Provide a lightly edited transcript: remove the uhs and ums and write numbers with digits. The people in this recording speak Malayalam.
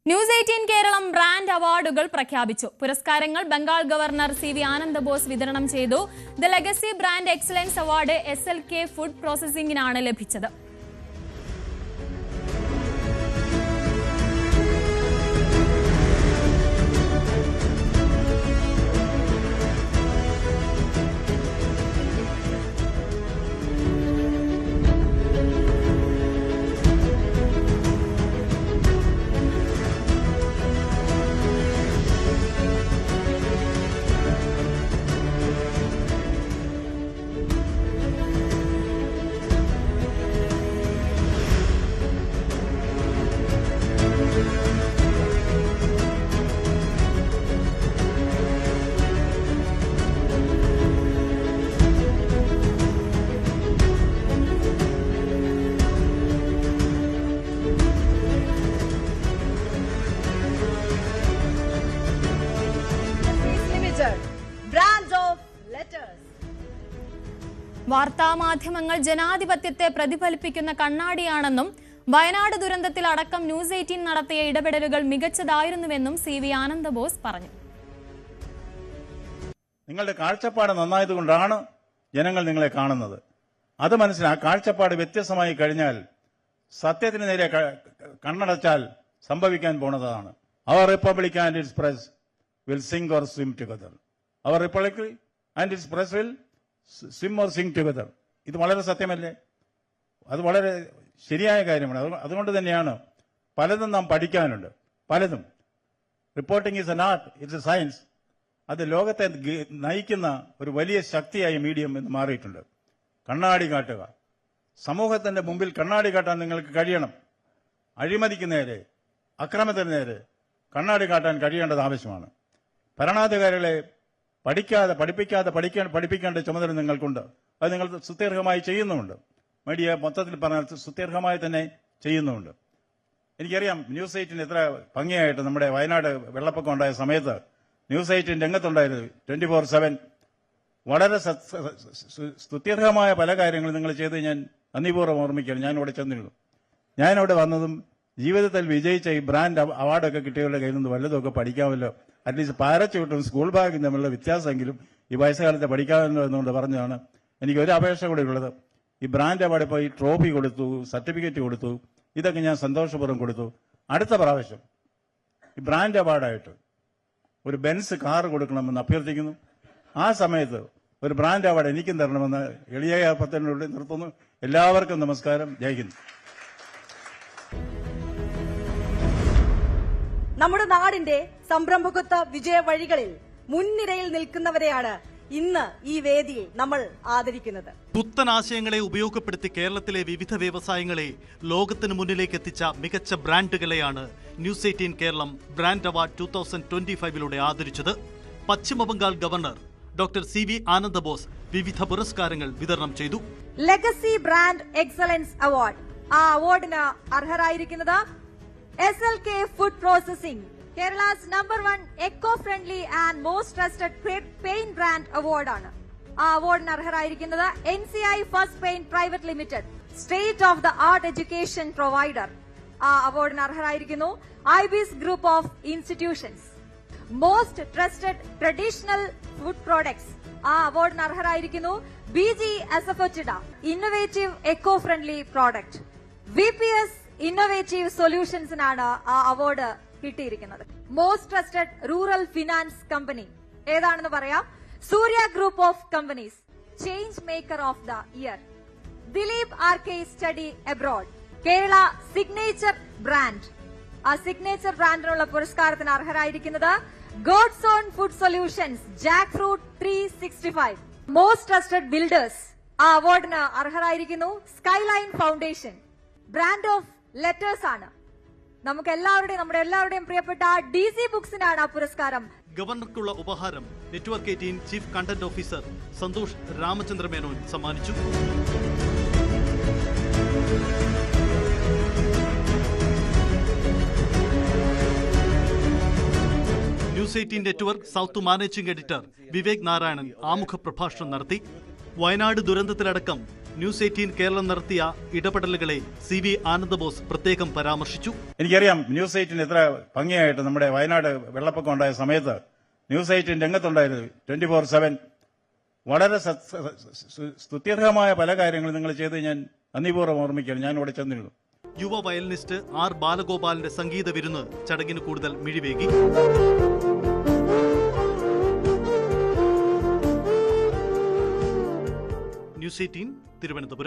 ന്യൂസ് 18 കേരളം ബ്രാൻഡ് അവാർഡുകൾ പ്രഖ്യാപിച്ചു. പുരസ്കാരങ്ങൾ ബംഗാൾ ഗവർണർ CV ആനന്ദ ബോസ് വിതരണം ചെയ്തു. The legacy brand excellence award SLK food പ്രോസസിംഗിനാണ് ലഭിച്ചത്. വാർത്താമാധ്യമങ്ങൾ ജനാധിപത്യത്തെ പ്രതിഫലിപ്പിക്കുന്ന കണ്ണാടിയാണെന്നും വയനാട് ദുരന്തത്തിൽ അടക്കം ന്യൂസ് 18 നടത്തിയ ഇടപെടലുകൾ മികച്ചതായിരുന്നുവെന്നും CV ആനന്ദ ബോസ് പറഞ്ഞു. നിങ്ങളുടെ കാഴ്ചപ്പാട് നന്നായതുകൊണ്ടാണ് ജനങ്ങൾ നിങ്ങളെ കാണുന്നത്. അത് മനസ്സിലാക്കി കാഴ്ചപ്പാട് വ്യത്യസ്തമായി കഴിഞ്ഞാൽ സത്യത്തിന് നേരെ കണ്ണടച്ചാൽ സംഭവിക്കാൻ പോണതാണ്. അവർ republic and its press will sink or swim together. അവർ republic and its press will swim or sink together. ഇത് വളരെ സത്യമല്ലേ? അത് വളരെ ശരിയായ കാര്യമാണ്. അതുകൊണ്ട് തന്നെയാണ് പലതും നാം പഠിക്കാനുണ്ട്. പലതും reporting is an art, it's A science. അത് ലോകത്തെ നയിക്കുന്ന ഒരു വലിയ ശക്തിയായി മീഡിയം എന്ന് മാറിയിട്ടുണ്ട്. കണ്ണാടി കാട്ടുക, സമൂഹത്തിന്റെ മുമ്പിൽ കണ്ണാടി കാട്ടാൻ നിങ്ങൾക്ക് കഴിയണം. അഴിമതിക്ക് നേരെ, അക്രമത്തിന് നേരെ കണ്ണാടി കാട്ടാൻ കഴിയേണ്ടത് ആവശ്യമാണ്. ഭരണാധികാരികളെ പഠിപ്പിക്കേണ്ട ചുമതല നിങ്ങൾക്കുണ്ട്. അത് നിങ്ങൾ സുദീർഘമായി ചെയ്യുന്നുമുണ്ട്. മീഡിയ മൊത്തത്തിൽ പറഞ്ഞാൽ സുദീർഘമായി തന്നെ ചെയ്യുന്നുമുണ്ട്. എനിക്കറിയാം ന്യൂസ് 18 എത്ര ഭംഗിയായിട്ട് നമ്മുടെ വയനാട് വെള്ളപ്പൊക്കം ഉണ്ടായ സമയത്ത് ന്യൂസ് 18 രംഗത്തുണ്ടായിരുന്നു. 24/7 വളരെ സുദീർഘമായ പല കാര്യങ്ങളും നിങ്ങൾ ചെയ്ത് ഞാൻ നന്ദിപൂർവ്വം ഓർമ്മിക്കുകയാണ്. ഞാനിവിടെ ചെന്നിരുന്നു. ഞാനവിടെ വന്നതും ജീവിതത്തിൽ വിജയിച്ച ഈ ബ്രാൻഡ് അവാർഡൊക്കെ കിട്ടിയവരുടെ കയ്യിൽ നിന്ന് വല്ലതുമൊക്കെ പഠിക്കാമല്ലോ, അറ്റ്ലീസ്റ്റ് പാരച്യൂട്ടും സ്കൂൾ ബാഗും തമ്മിലുള്ള വ്യത്യാസമെങ്കിലും ഈ വയസ്സുകാലത്ത് പഠിക്കാമല്ലോ എന്നുകൊണ്ട് പറഞ്ഞതാണ്. എനിക്ക് ഒരു അപേക്ഷ കൂടെ ഉള്ളത്, ഈ ബ്രാൻഡ് അവാർഡ് ഇപ്പോൾ ഈ ട്രോഫി കൊടുത്തു, സർട്ടിഫിക്കറ്റ് കൊടുത്തു, ഇതൊക്കെ ഞാൻ സന്തോഷപൂർവ്വം കൊടുത്തു. അടുത്ത പ്രാവശ്യം ഈ ബ്രാൻഡ് അവാർഡായിട്ട് ഒരു ബെൻസ് കാർ കൊടുക്കണമെന്ന് അഭ്യർത്ഥിക്കുന്നു. ആ സമയത്ത് ഒരു ബ്രാൻഡ് അവാർഡ് എനിക്കും തരണമെന്ന് എളിയ അഭ്യർത്ഥനയോടെ നിർത്തുന്നു. എല്ലാവർക്കും നമസ്കാരം. ജയ് ഹിന്ദ്. നമ്മുടെ നാടിന്റെ സംരംഭകത്വ വിജയ വഴികളിൽ മുൻനിരയിൽ നിൽക്കുന്നവരെയാണ് ഇന്ന് ഈ വേദിയിൽ നമ്മൾ ആദരിക്കുന്നത്. പുത്തൻ ആശയങ്ങളെ ഉപയോഗപ്പെടുത്തി കേരളത്തിലെ വിവിധ വ്യവസായങ്ങളെ ലോകത്തിന് മുന്നിലേക്ക് എത്തിച്ച മികച്ച ബ്രാൻഡുകളെയാണ് ന്യൂസ് 18 കേരളം ബ്രാൻഡ് അവാർഡ് 2025 ആദരിച്ചത്. പശ്ചിമബംഗാൾ governor doctor CV Ananda Bose വിവിധ പുരസ്കാരങ്ങൾ വിതരണം ചെയ്തു. ലെഗസി ബ്രാൻഡ് എക്സലൻസ് അവാർഡ്, ആ അവാർഡിന് അർഹരായിരിക്കുന്നത് SLK food processing, Kerala's #1 eco-friendly and most trusted paint brand അവാർഡാണ്. ആ അവാർഡിന് അർഹരായിരിക്കുന്നത് NCI first paint private limited, state of the art education provider. ആ അവാർഡിന് അർഹരായിരിക്കുന്നു IBIS group of institutions. Most trusted traditional food products, ആ അവാർഡിന് അർഹരായിരിക്കുന്നു BG Asafoetida, innovative eco-friendly product. VPS innovative സൊല്യൂഷൻസിനാണ് ആ അവാർഡ് കിട്ടിയിരിക്കുന്നത്. Most trusted rural finance company ഏതാണെന്ന് പറയാം, Surya group of companies. Change maker of the year, Dileep RK study abroad. Kerala signature brand, ആ സിഗ്നേച്ചർ ബ്രാൻഡിനുള്ള പുരസ്കാരത്തിന് അർഹരായിരിക്കുന്നത് God's own food solutions, jackfruit 365. Most trusted builders, ആ അവാർഡിന് അർഹരായിരിക്കുന്നു skyline foundation. Brand of letters ആണ് നമ്മുടെ എല്ലാവരുടെയും പ്രിയപ്പെട്ട DC ബുക്സിനാണ് ആ പുരസ്കാരം. ഗവർണർക്കുള്ള ഉപഹാരം network 18 chief content officer Santhosh Ramachandra Menon സമ്മാനിച്ചു. News 18 network south managing editor Vivek Narayanan ആമുഖ പ്രഭാഷണം നടത്തി. വയനാട് ദുരന്തത്തിലടക്കം ന്യൂസ് 18 കേരളം നടത്തിയ ഇടപെടലുകളെ CV ആനന്ദബോസ് പ്രത്യേകം പരാമർശിച്ചു. എനിക്കറിയാം ന്യൂസ് 18 എത്ര ഭംഗിയായിട്ട് നമ്മുടെ വയനാട് വെള്ളപ്പൊക്കം ഉണ്ടായ സമയത്ത് ന്യൂസ് 18 രംഗത്തുണ്ടായിരുന്നു. 24/7 വളരെ സ്തുത്യർഹമായ പല കാര്യങ്ങളും നിങ്ങൾ ചെയ്ത് ഞാൻ നന്ദിപൂർവ്വം ഓർമ്മിക്കുകയാണ്. ഞാൻ ഇവിടെ ചെന്നിരുന്നു. യുവ വയലിനിസ്റ്റ് R ബാലഗോപാലിന്റെ സംഗീത വിരുന്ന് ചടങ്ങിന് കൂടുതൽ മിഴിവേകി. ന്യൂസ് 18 തിരുവനന്തപുരം.